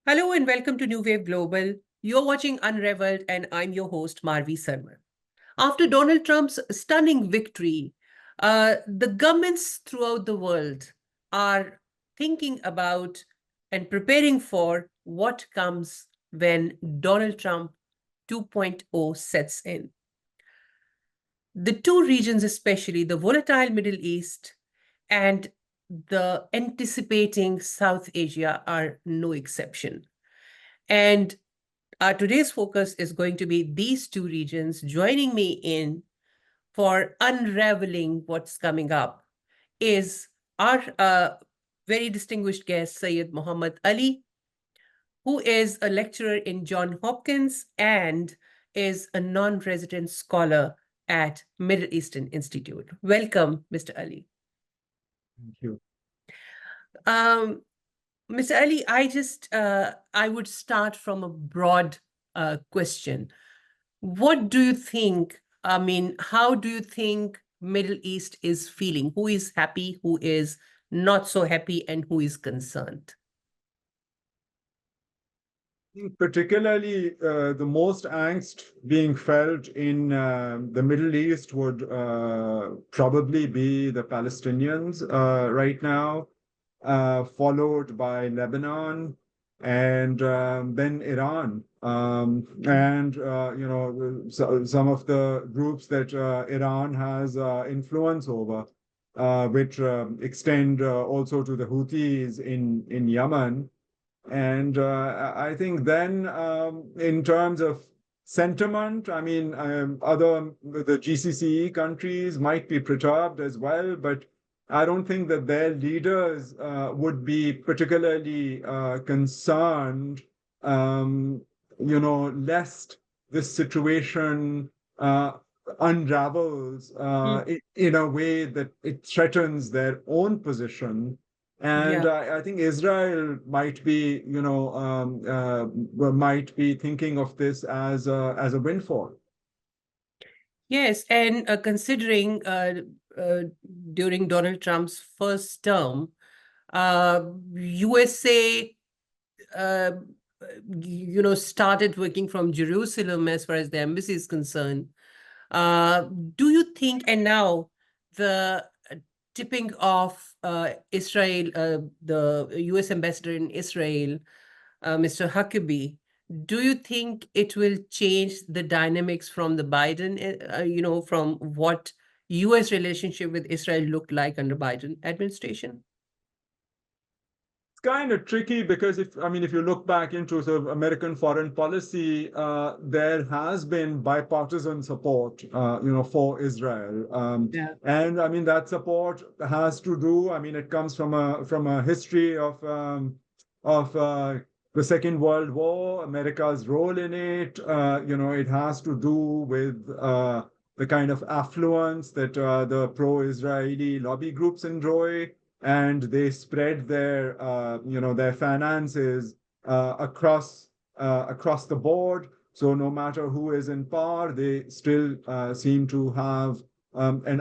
Hello and welcome to New Wave Global. You're watching Unraveled, and I'm your host, Marvi Sirmed. After Donald Trump's stunning victory, the governments throughout the world are thinking about and preparing for what comes when Donald Trump 2.0 sets in. The two regions, especially the volatile Middle East and the anticipating South Asia, are no exception. And our today's focus is going to be these two regions. Joining me in for unraveling what's coming up is our very distinguished guest, Syed Mohammad Ali, who is a lecturer in Johns Hopkins and is a non-resident scholar at Middle Eastern Institute. Welcome, Mr. Ali. Thank you. Um, Mr. Ali, I would start from a broad question. What do you think? I mean, how do you think Middle East is feeling? Who is happy, who is not so happy, and who is concerned? Particularly, the most angst being felt in the Middle East would probably be the Palestinians right now, followed by Lebanon and then Iran. And, some of the groups that Iran has influence over, which extend also to the Houthis in Yemen. And I think then, in terms of sentiment, I mean, the GCC countries might be perturbed as well, but I don't think that their leaders would be particularly concerned, lest this situation unravels Mm, in a way that it threatens their own position. And yeah. I think Israel might be, might be thinking of this as a windfall. Yes, and considering uh, during Donald Trump's first term, USA, uh, started working from Jerusalem as far as the embassy is concerned. Uh, do you think, and now the tipping off Israel, the US ambassador in Israel, Mr. Huckabee, do you think it will change the dynamics from the Biden, from what US relationship with Israel looked like under Biden administration? It's kind of tricky because if you look back into sort of American foreign policy, there has been bipartisan support, for Israel. Yeah. And I mean, that support has to do, I mean, it comes from a history of the Second World War, America's role in it. It has to do with the kind of affluence that the pro-Israeli lobby groups enjoy, and they spread their finances across the board. So no matter who is in power, they still seem to have an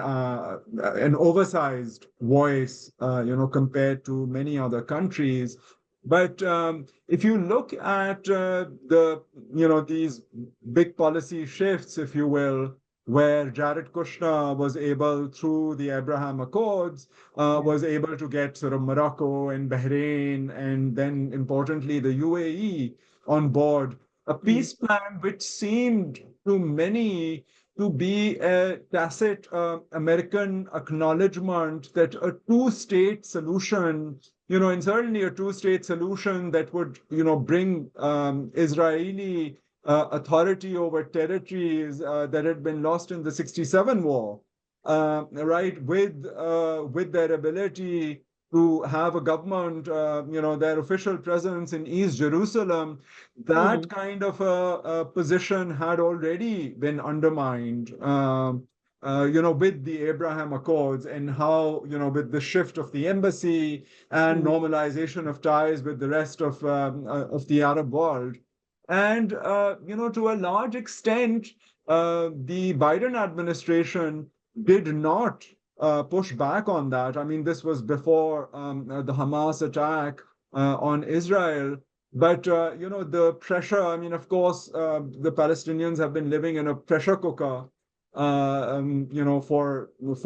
oversized voice, compared to many other countries. But if you look at these big policy shifts, if you will, where Jared Kushner was able, through the Abraham Accords, Yeah. was able to get sort of Morocco and Bahrain, and then importantly the UAE on board a Mm, peace plan which seemed to many to be a tacit American acknowledgement that a two-state solution, and certainly a two-state solution that would, bring Israeli authority over territories that had been lost in the 67 war, right, with their ability to have a government, their official presence in East Jerusalem. That mhm, kind of a position had already been undermined, with the Abraham Accords, and how, with the shift of the embassy and mm, normalization of ties with the rest of the Arab world. And, to a large extent, the Biden administration did not push back on that. I mean, this was before the Hamas attack on Israel. But the pressure. I mean, of course, the Palestinians have been living in a pressure cooker,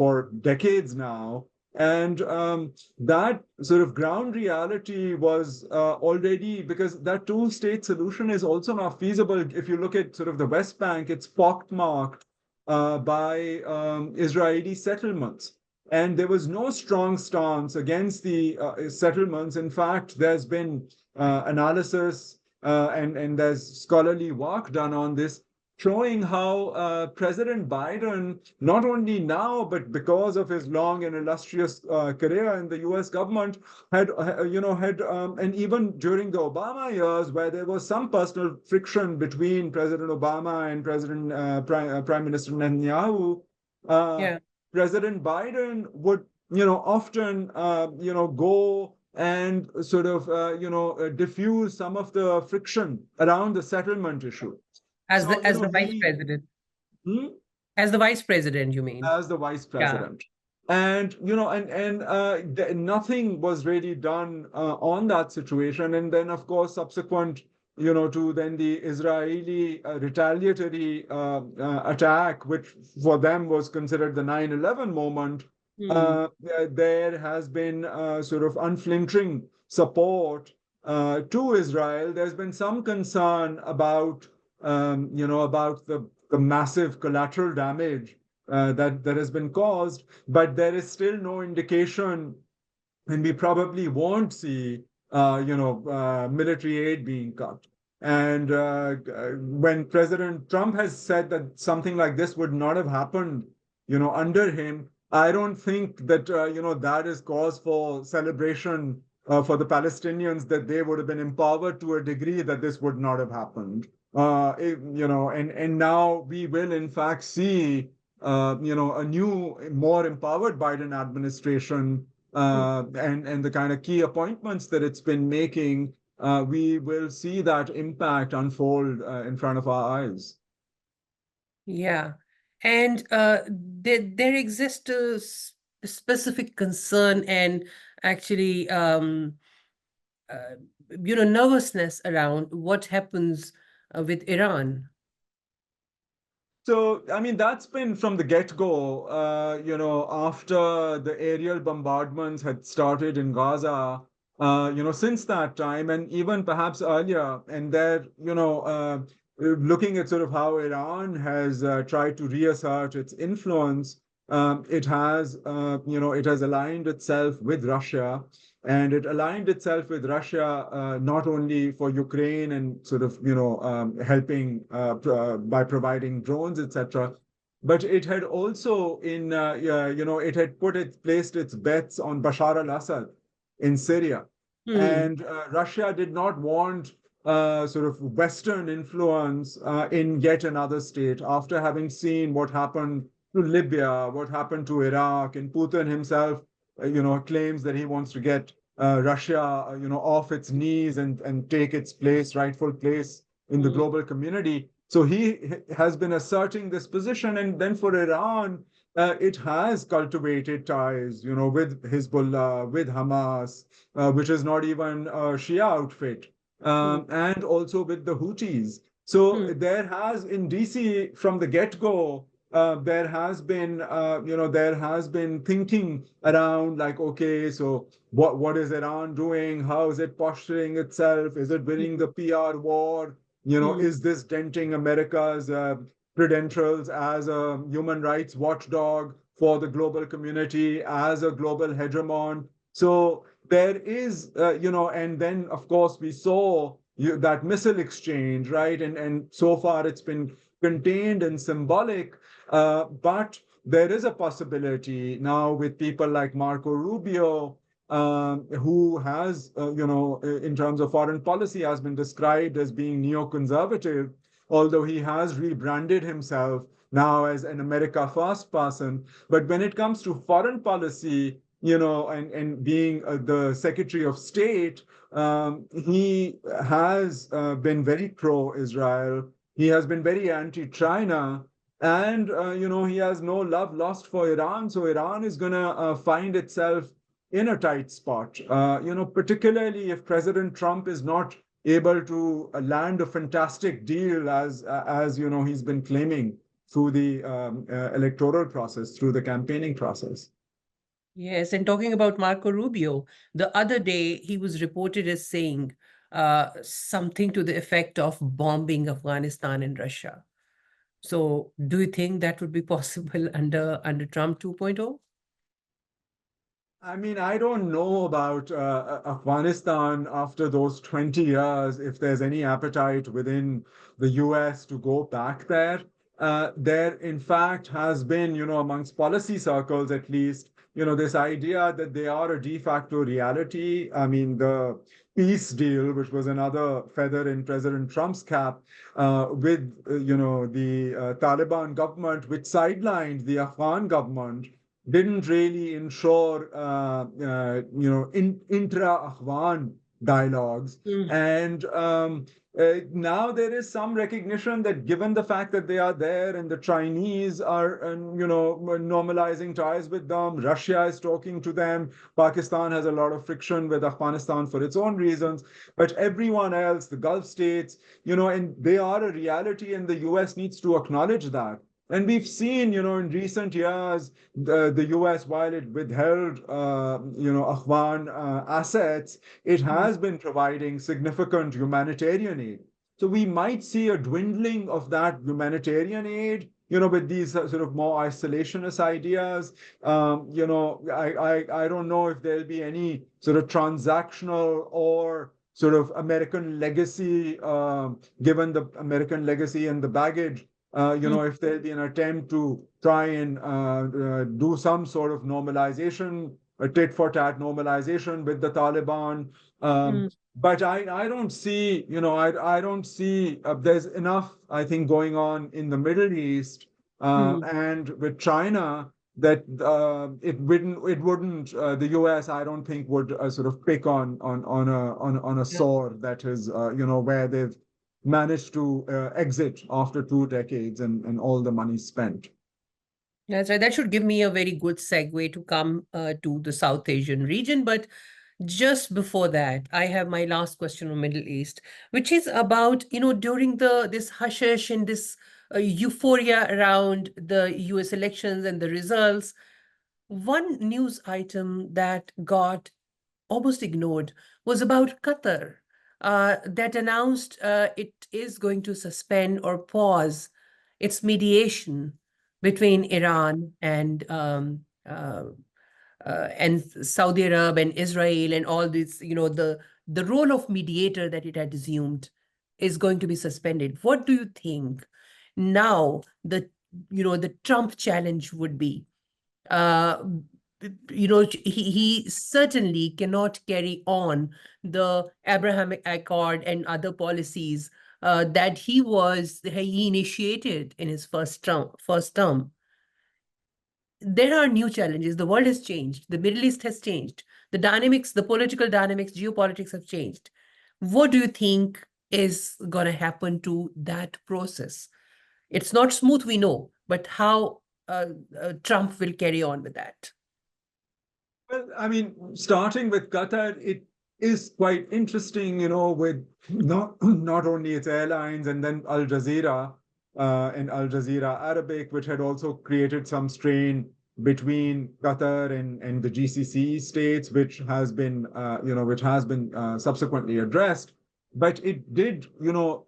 for decades now, and that sort of ground reality was already, because that two-state solution is also not feasible. If you look at sort of the West Bank, it's pockmarked by Israeli settlements. And there was no strong stance against the settlements. In fact, there's been analysis and there's scholarly work done on this, showing how President Biden, not only now, but because of his long and illustrious career in the US government, and even during the Obama years, where there was some personal friction between President Obama and Prime Minister Netanyahu, uh, Yeah. President Biden would, often, go and sort of, diffuse some of the friction around the settlement issue. As So, the as the vice he, president. hmm, As the vice president, you mean? as the vice Yeah. president. And, nothing was really done on that situation. And then, of course, subsequent, to then the Israeli retaliatory attack, which for them was considered the 9/11 moment, Hmm. there has been sort of unflinching support to Israel. There's been some concern about, about the massive collateral damage that has been caused, but there is still no indication, and we probably won't see, military aid being cut. And when President Trump has said that something like this would not have happened, under him, I don't think that, that is cause for celebration for the Palestinians, that they would have been empowered to a degree that this would not have happened. And now we will in fact see, a new, more empowered Biden administration, Hmm. and the kind of key appointments that it's been making, we will see that impact unfold in front of our eyes. Yeah. And there exists specific concern and actually uh, nervousness around what happens with Iran. So, I mean, that's been from the get-go, after the aerial bombardments had started in Gaza, since that time, and even perhaps earlier. And they're, looking at sort of how Iran has tried to reassert its influence. It has aligned itself with Russia, and it aligned itself with Russia not only for Ukraine and sort of, helping by providing drones, etc., but it had also it had placed its bets on Bashar al-Assad in Syria. Hmm. And Russia did not want sort of Western influence in yet another state, after having seen what happened to Libya, what happened to Iraq, and Putin himself, claims that he wants to get Russia, off its knees and take its rightful place in the Hmm. global community. So he has been asserting this position, and then for Iran, it has cultivated ties, with Hezbollah, with Hamas, which is not even a Shia outfit, Hmm. and also with the Houthis. So Hmm. there has in DC from the get-go, there has been thinking around, like, okay, so what is Iran doing? How is it posturing itself? Is it winning the PR war? Hmm. Is this denting America's credentials as a human rights watchdog for the global community, as a global hegemon? So there is, and then of course we saw that missile exchange, right? And so far it's been contained and symbolic, but there is a possibility now with people like Marco Rubio, who has, in terms of foreign policy, has been described as being neoconservative, although he has rebranded himself now as an America First person. But when it comes to foreign policy, and being the Secretary of State, he has been very pro-Israel. He has been very anti-China. And, he has no love lost for Iran. So Iran is going to find itself in a tight spot, particularly if President Trump is not able to land a fantastic deal as he's been claiming through the electoral process, through the campaigning process. Yes, and talking about Marco Rubio, the other day he was reported as saying something to the effect of bombing Afghanistan and Russia. So, do you think that would be possible under Trump 2.0? I mean, I don't know about Afghanistan after those 20 years, if there's any appetite within the US to go back there. There, in fact, has been, amongst policy circles at least, this idea that they are a de facto reality. I mean, the peace deal, which was another feather in President Trump's cap, with, the Taliban government, which sidelined the Afghan government, didn't really ensure, intra-Afghan dialogues. Mm, And now there is some recognition that given the fact that they are there and the Chinese are, normalizing ties with them, Russia is talking to them, Pakistan has a lot of friction with Afghanistan for its own reasons, but everyone else, the Gulf states, and they are a reality, and the US needs to acknowledge that. And we've seen, in recent years, the US, while it withheld, Afghan assets, it mm, has been providing significant humanitarian aid. So we might see a dwindling of that humanitarian aid, with these sort of more isolationist ideas. I don't know if there'll be any sort of transactional or sort of American legacy, given the American legacy and the baggage, mm, if there'll be an attempt to try and do some sort of normalization, a tit for tat normalization with the Taliban. mm, But I don't see, I don't see there's enough, I think, going on in the Middle East mm. and with China that it wouldn't the US, I don't think, would sort of pick on a Yeah. sore that is, where they've managed to exit after 2 decades and all the money spent. That's right. That should give me a very good segue to come to the South Asian region. But just before that, I have my last question on Middle East, which is about, during this hush hush and this euphoria around the US elections and the results, one news item that got almost ignored was about Qatar, that announced it is going to suspend or pause its mediation between Iran and Saudi Arabia and Israel and all this. The role of mediator that it had assumed is going to be suspended. What do you think now the Trump challenge would be? uh, he certainly cannot carry on the Abrahamic Accord and other policies that he initiated in his first term. There are new challenges. The world has changed. The Middle East has changed. The dynamics, the political dynamics, geopolitics have changed. What do you think is going to happen to that process? It's not smooth, we know, but how Trump will carry on with that? Well, I mean, starting with Qatar, it is quite interesting, with not only its airlines and then Al Jazeera and Al Jazeera Arabic, which had also created some strain between Qatar and the GCC states, which has been subsequently addressed. But it did,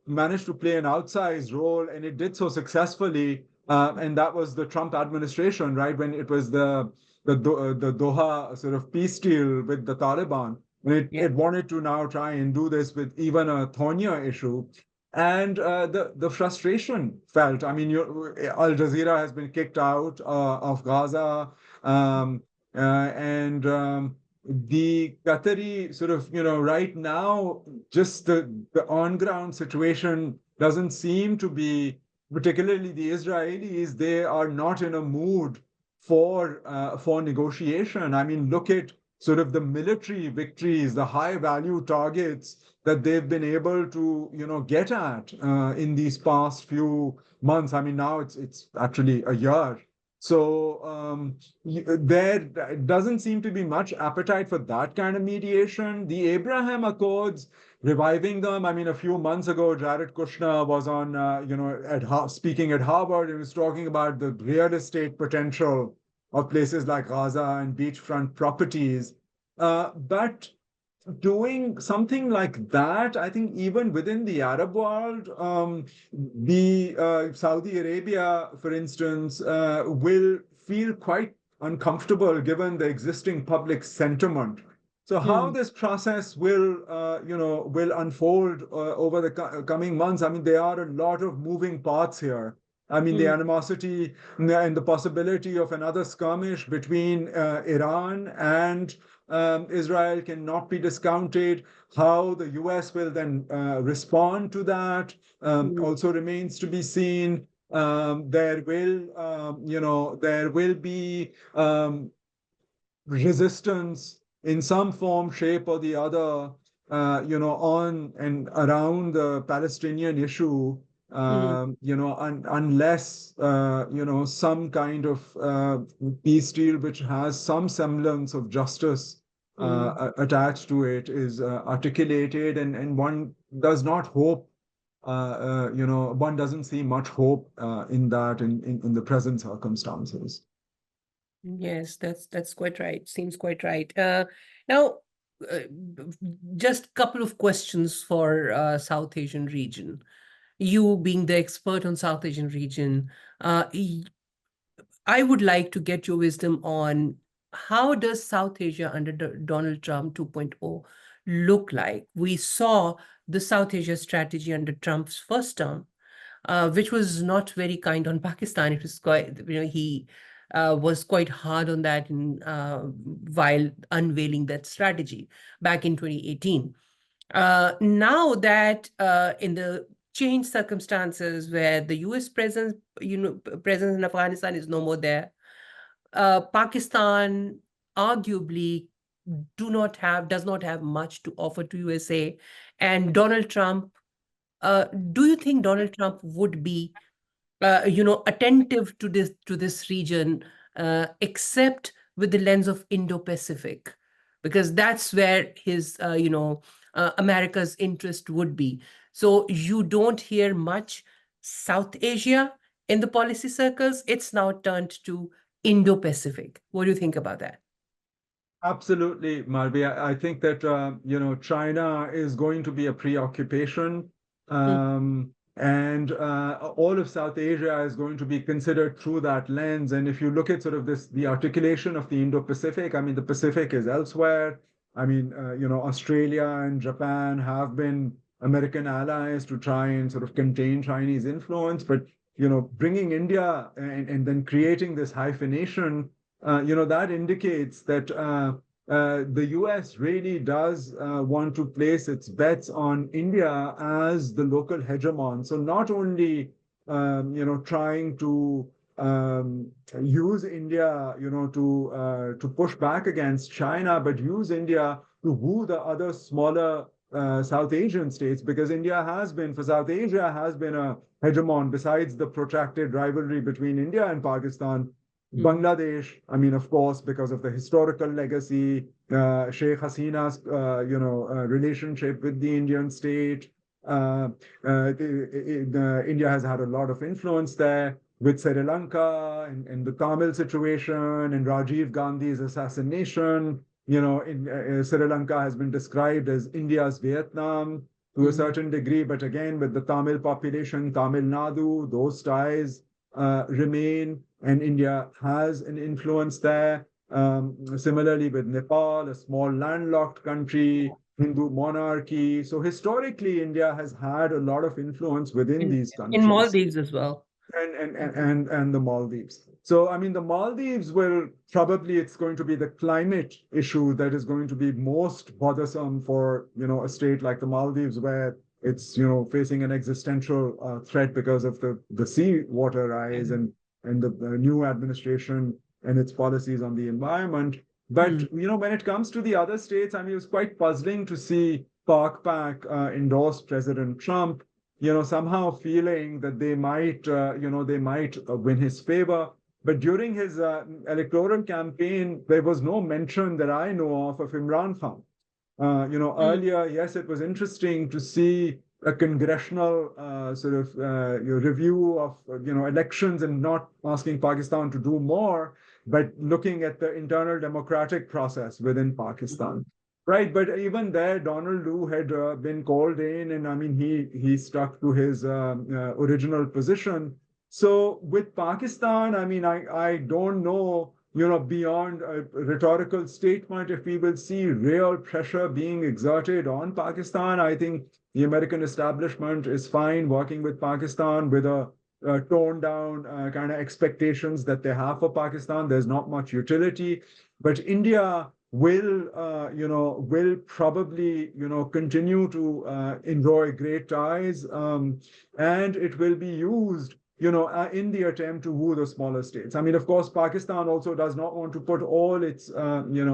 manage to play an outsized role, and it did so successfully. And that was the Trump administration, right? When it was the Doha sort of peace deal with the Taliban. And Yeah. it wanted to now try and do this with even a thornier issue. And the frustration felt. I mean, Al Jazeera has been kicked out of Gaza, and the Qatari sort of, right now, just the on-ground situation doesn't seem to be, particularly the Israelis, they are not in a mood for negotiation. I mean, look at sort of the military victories, the high value targets that they've been able to, get at in these past few months. I mean, now it's actually a year. So there doesn't seem to be much appetite for that kind of mediation. The Abraham Accords reviving them. I mean, a few months ago, Jared Kushner was on, speaking at Harvard. He was talking about the real estate potential of places like Gaza and beachfront properties. But doing something like that, I think even within the Arab world, the Saudi Arabia, for instance, will feel quite uncomfortable given the existing public sentiment. So how Mm, this process will, will unfold over the coming months? I mean, there are a lot of moving parts here. I mean, the mm, animosity and the possibility of another skirmish between Iran and Israel cannot be discounted. How the US will then respond to that mm, also remains to be seen. There will be resistance in some form, shape, or the other, on and around the Palestinian issue, mm, unless, some kind of peace deal which has some semblance of justice mm. attached to it is articulated, and one does not hope, one doesn't see much hope in that in the present circumstances. Yes, that's quite right. Seems quite right. Now, just couple of questions for South Asian region. You being the expert on South Asian region, I would like to get your wisdom on how does South Asia under Donald Trump 2.0 look like? We saw the South Asia strategy under Trump's first term, which was not very kind on Pakistan. It was quite, he was quite hard on that while unveiling that strategy back in 2018. Now that in the changed circumstances where the US presence in Afghanistan is no more there, Pakistan arguably does not have much to offer to USA, and Donald Trump. Do you think Donald Trump would be attentive to this region, except with the lens of Indo-Pacific, because that's where his America's interest would be. So you don't hear much South Asia in the policy circles. It's now turned to Indo-Pacific. What do you think about that? Absolutely, Marvi. I think that China is going to be a preoccupation, Mm, and all of South Asia is going to be considered through that lens. And if you look at sort of the articulation of the Indo-Pacific, I mean, the Pacific is elsewhere. I mean, Australia and Japan have been American allies to try and sort of contain Chinese influence, but bringing India and then creating this hyphenation, that indicates that the US really does want to place its bets on India as the local hegemon. So not only, trying to use India, to push back against China, but use India to woo the other smaller South Asian states, because for South Asia, has been a hegemon besides the protracted rivalry between India and Pakistan. mm, Bangladesh, I mean, of course, because of the historical legacy, Sheikh Hasina's, relationship with the Indian state. India has had a lot of influence there with Sri Lanka and the Tamil situation and Rajiv Gandhi's assassination. Sri Lanka has been described as India's Vietnam to a mm, certain degree, but again, with the Tamil population, Tamil Nadu, those ties remain, and India has an influence there. Similarly, with Nepal, a small landlocked country, Hindu monarchy. So historically, India has had a lot of influence within these in countries Maldives as well. and the Maldives. So, I mean, the Maldives will probably, it's going to be the climate issue that is going to be most bothersome for, a state like the Maldives, where it's, facing an existential threat because of the sea water rise and the new administration and its policies on the environment. But, Mm, when it comes to the other states, I mean, it was quite puzzling to see Pak endorse President Trump, somehow feeling that they might win his favor. But during his electoral campaign, there was no mention that I know of Imran Khan. Earlier, yes, it was interesting to see a congressional review of elections and not asking Pakistan to do more, but looking at the internal democratic process within Pakistan. Right, but even there, Donald Lu had been called in, and I mean, he stuck to his original position. So with Pakistan, I mean, I don't know, beyond a rhetorical statement, if we will see real pressure being exerted on Pakistan. I think the American establishment is fine working with Pakistan with a toned down kind of expectations that they have for Pakistan. There's not much utility, but India will probably, continue to enjoy great ties, and it will be used, in the attempt to woo the smaller states. I mean, of course, Pakistan also does not want to put all its,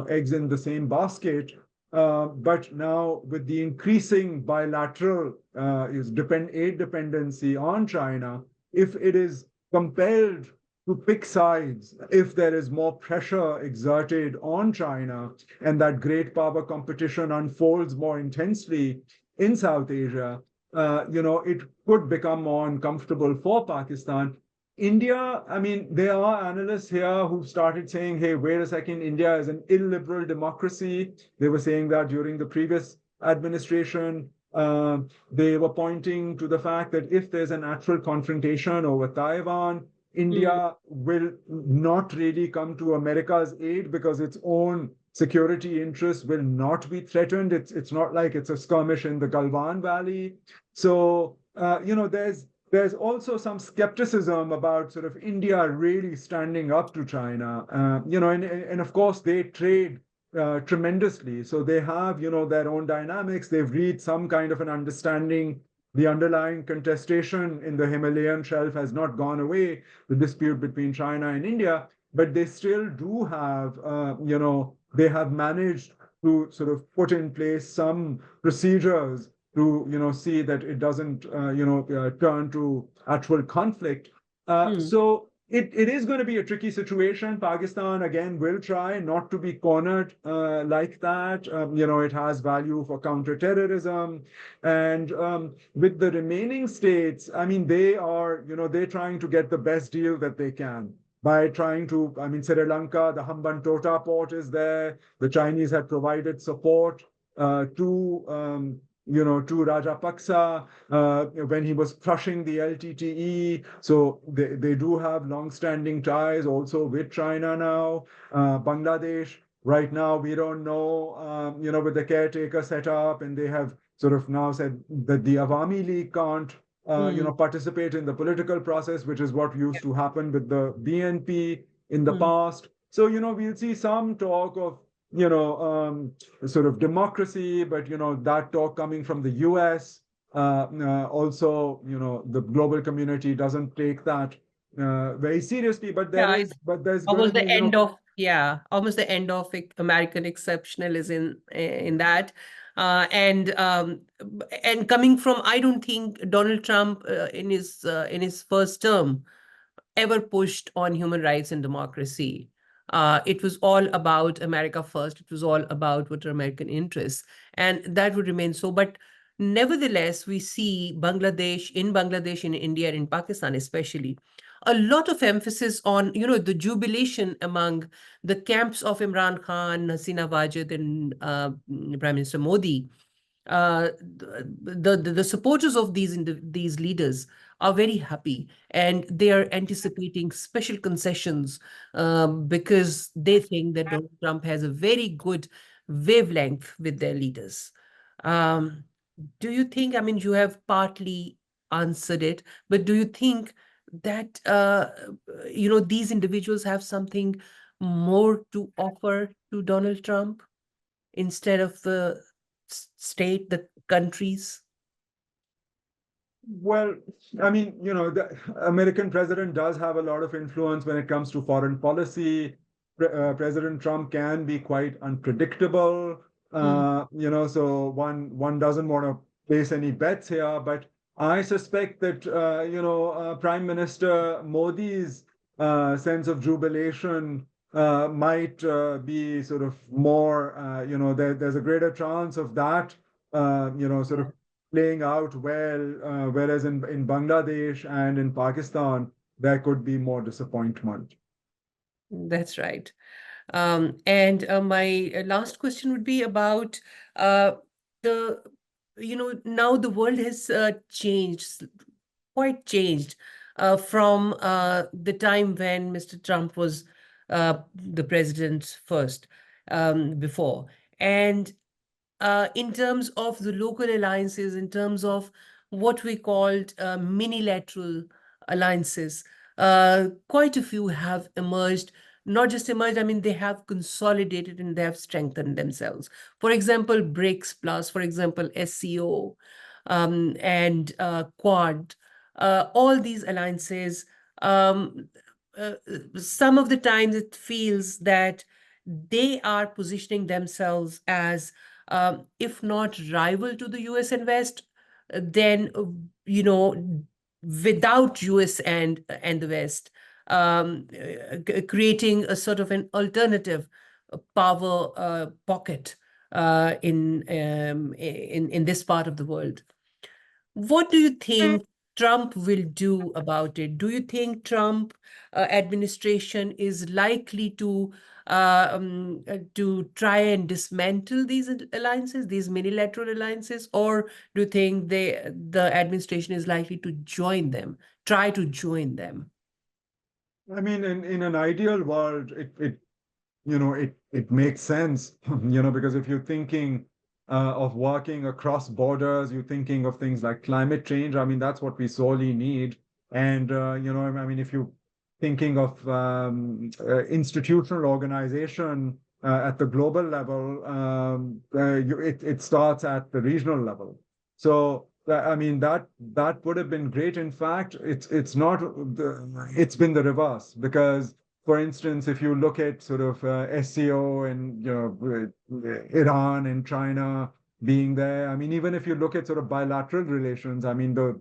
eggs in the same basket. But now, with the increasing bilateral aid dependency on China, if it is compelled to pick sides, if there is more pressure exerted on China and that great power competition unfolds more intensely in South Asia, it could become more uncomfortable for Pakistan. India, I mean, there are analysts here who've started saying, hey, wait a second, India is an illiberal democracy. They were saying that during the previous administration. They were pointing to the fact that if there's an actual confrontation over Taiwan, India will not really come to America's aid because its own security interests will not be threatened. It's not like it's a skirmish in the Galwan Valley. So, there's also some skepticism about sort of India really standing up to China. And of course they trade tremendously. So they have, their own dynamics. They've reached some kind of an understanding. The underlying contestation in the Himalayan shelf has not gone away, the dispute between China and India, but they still do have, they have managed to sort of put in place some procedures to, see that it doesn't, turn to actual conflict. So it is going to be a tricky situation. Pakistan, again, will try not to be cornered like that. It has value for counterterrorism. And with the remaining states, I mean, they're trying to get the best deal that they can by trying to, I mean, Sri Lanka, the Hambantota port is there. The Chinese had provided support to Rajapaksa when he was crushing the LTTE. So they do have long-standing ties also with China now. Bangladesh, right now, we don't know, with the caretaker set up, and they have sort of now said that the Awami League can't, participate in the political process, which is what used to happen with the BNP in the past. So, we'll see some talk of sort of democracy, but that talk coming from the US. Also, the global community doesn't take that very seriously, but Yeah, it's there's going to almost be, the end of almost the end of American exceptionalism in that. And coming from, I don't think Donald Trump in his first term ever pushed on human rights and democracy. It was all about America first. It was all about what are American interests, and that would remain so. But nevertheless, we see Bangladesh, in India, and in Pakistan especially, a lot of emphasis on, the jubilation among the camps of Imran Khan, Hasina Wajid, and Prime Minister Modi. The supporters of these leaders are very happy, and they are anticipating special concessions because they think that Donald Trump has a very good wavelength with their leaders. Um, do you think, I mean, you have partly answered it, but do you think that, these individuals have something more to offer to Donald Trump instead of the state, the countries? well, I mean, the American president does have a lot of influence when it comes to foreign policy. President Trump can be quite unpredictable. So one doesn't want to place any bets here, but I suspect that Prime Minister Modi's sense of jubilation might be sort of more, there's a greater chance of that, sort of playing out well, whereas in Bangladesh and in Pakistan, there could be more disappointment. That's right. And my last question would be about the, now the world has changed, quite changed from the time when Mr. Trump was the president first, before. And in terms of the local alliances, in terms of what we called minilateral alliances, quite a few have emerged. Not just emerged, I mean, they have consolidated and they have strengthened themselves. For example, BRICS Plus, for example, SCO, and Quad, all these alliances, um, some of the times it feels that they are positioning themselves as, if not rival to the US and West, then, without US and the West, creating a sort of an alternative power pocket in this part of the world. What do you think Trump will do about it? Do you think Trump administration is likely to try and dismantle these alliances, these minilateral alliances, or do you think the administration is likely to join them, try to join them? I mean, in an ideal world, it makes sense, because if you're thinking of working across borders, you're thinking of things like climate change. I mean, that's what we sorely need. And, I mean, if you're thinking of institutional organization at the global level, it starts at the regional level. So, I mean, that would have been great. In fact, it's not, it's been the reverse because for instance, if you look at sort of SCO and Iran and China being there, I mean, even if you look at sort of bilateral relations, I mean, the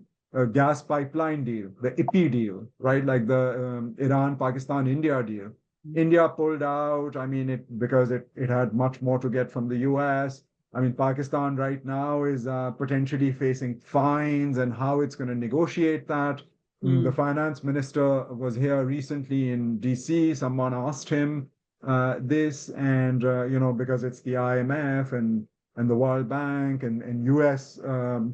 gas pipeline deal, the IPI deal, right? Like the Iran-Pakistan-India deal. India pulled out, I mean, because it had much more to get from the US. I mean, Pakistan right now is potentially facing fines and how it's going to negotiate that. The finance minister was here recently in DC. Someone asked him this, and because it's the IMF and the World Bank and US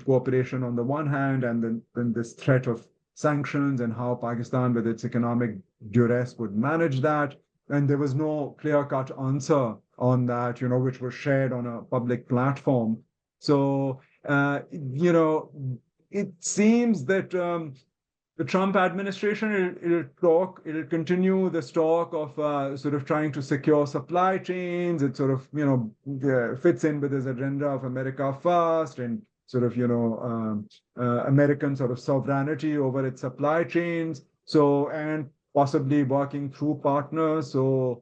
cooperation on the one hand, and then this threat of sanctions and how Pakistan, with its economic duress, would manage that. And there was no clear-cut answer on that, which was shared on a public platform. So, it seems that the Trump administration, it'll continue this talk of sort of trying to secure supply chains. It sort of, fits in with his agenda of America first and sort of, American sort of sovereignty over its supply chains. So, and possibly working through partners. So,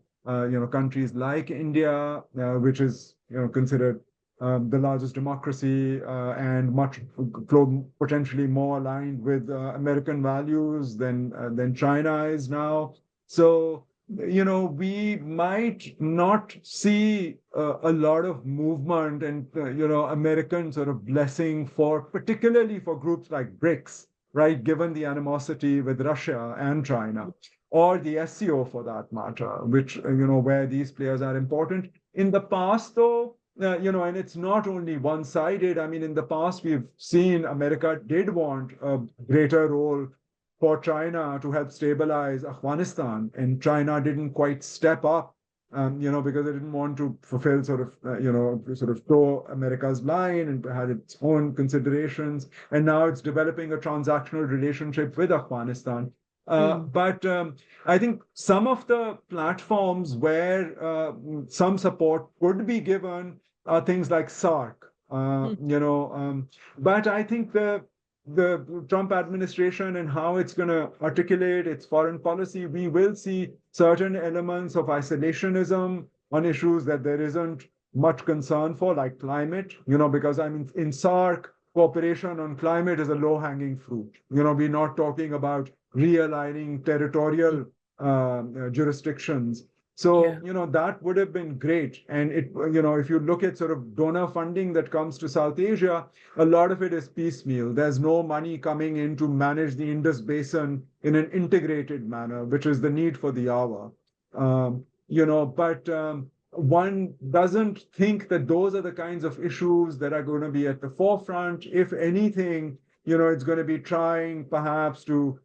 countries like India, which is, considered the largest democracy and much potentially more aligned with American values than China is now. So, we might not see a lot of movement and, American sort of blessing particularly for groups like BRICS, right? Given the animosity with Russia and China, or the SCO for that matter, which, where these players are important. In the past, though, and it's not only one-sided. I mean, in the past, we've seen America did want a greater role for China to help stabilize Afghanistan, and China didn't quite step up, because they didn't want to fulfill sort of toe America's line and had its own considerations. And now it's developing a transactional relationship with Afghanistan. But I think some of the platforms where some support could be given are things like SARC, but I think the Trump administration and how it's going to articulate its foreign policy, we will see certain elements of isolationism on issues that there isn't much concern for, like climate, because I mean, in SARC, cooperation on climate is a low-hanging fruit. We're not talking about realigning territorial jurisdictions. So, Yeah. that would have been great. And if you look at sort of donor funding that comes to South Asia, a lot of it is piecemeal. There's no money coming in to manage the Indus Basin in an integrated manner, which is the need for the hour. But one doesn't think that those are the kinds of issues that are going to be at the forefront. If anything, it's going to be trying perhaps to,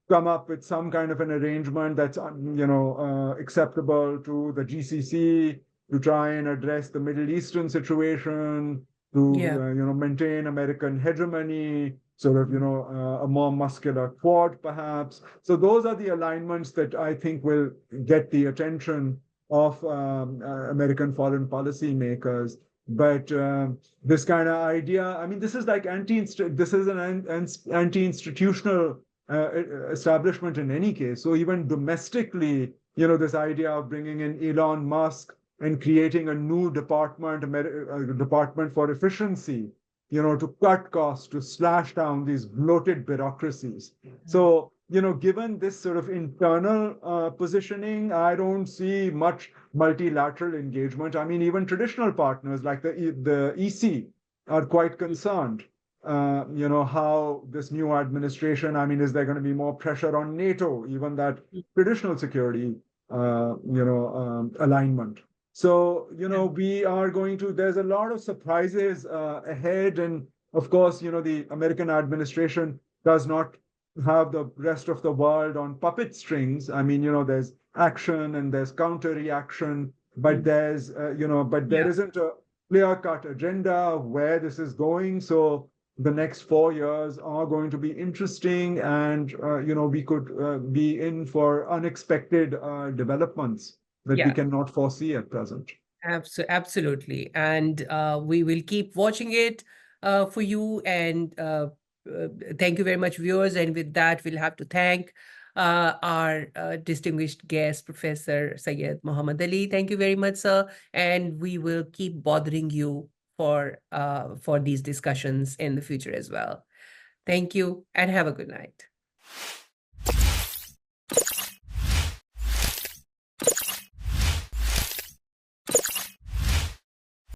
come up with some kind of an arrangement that's, acceptable to the GCC, to try and address the Middle Eastern situation, to, Yeah. maintain American hegemony, sort of, a more muscular Quad, perhaps. So those are the alignments that I think will get the attention of American foreign policy makers. But this kind of idea, I mean, this is like this is an anti-institutional establishment in any case. So even domestically, this idea of bringing in Elon Musk and creating a new department, a department for efficiency, to cut costs, to slash down these bloated bureaucracies. So, given this sort of internal positioning, I don't see much multilateral engagement. I mean, even traditional partners like the EC are quite concerned. How this new administration, I mean, is there going to be more pressure on NATO, even that traditional security, alignment? So, we are there's a lot of surprises ahead. And of course, the American administration does not have the rest of the world on puppet strings. I mean, there's action and there's counter reaction, but there Yeah. isn't a clear-cut agenda of where this is going. So the next 4 years are going to be interesting, and we could be in for unexpected developments that we Yeah. cannot foresee at present. Absolutely. And we will keep watching it for you. And thank you very much, viewers. And with that, we'll have to thank our distinguished guest, Professor Syed Mohammad Ali. Thank you very much, sir. And we will keep bothering you for these discussions in the future as well. Thank you and have a good night.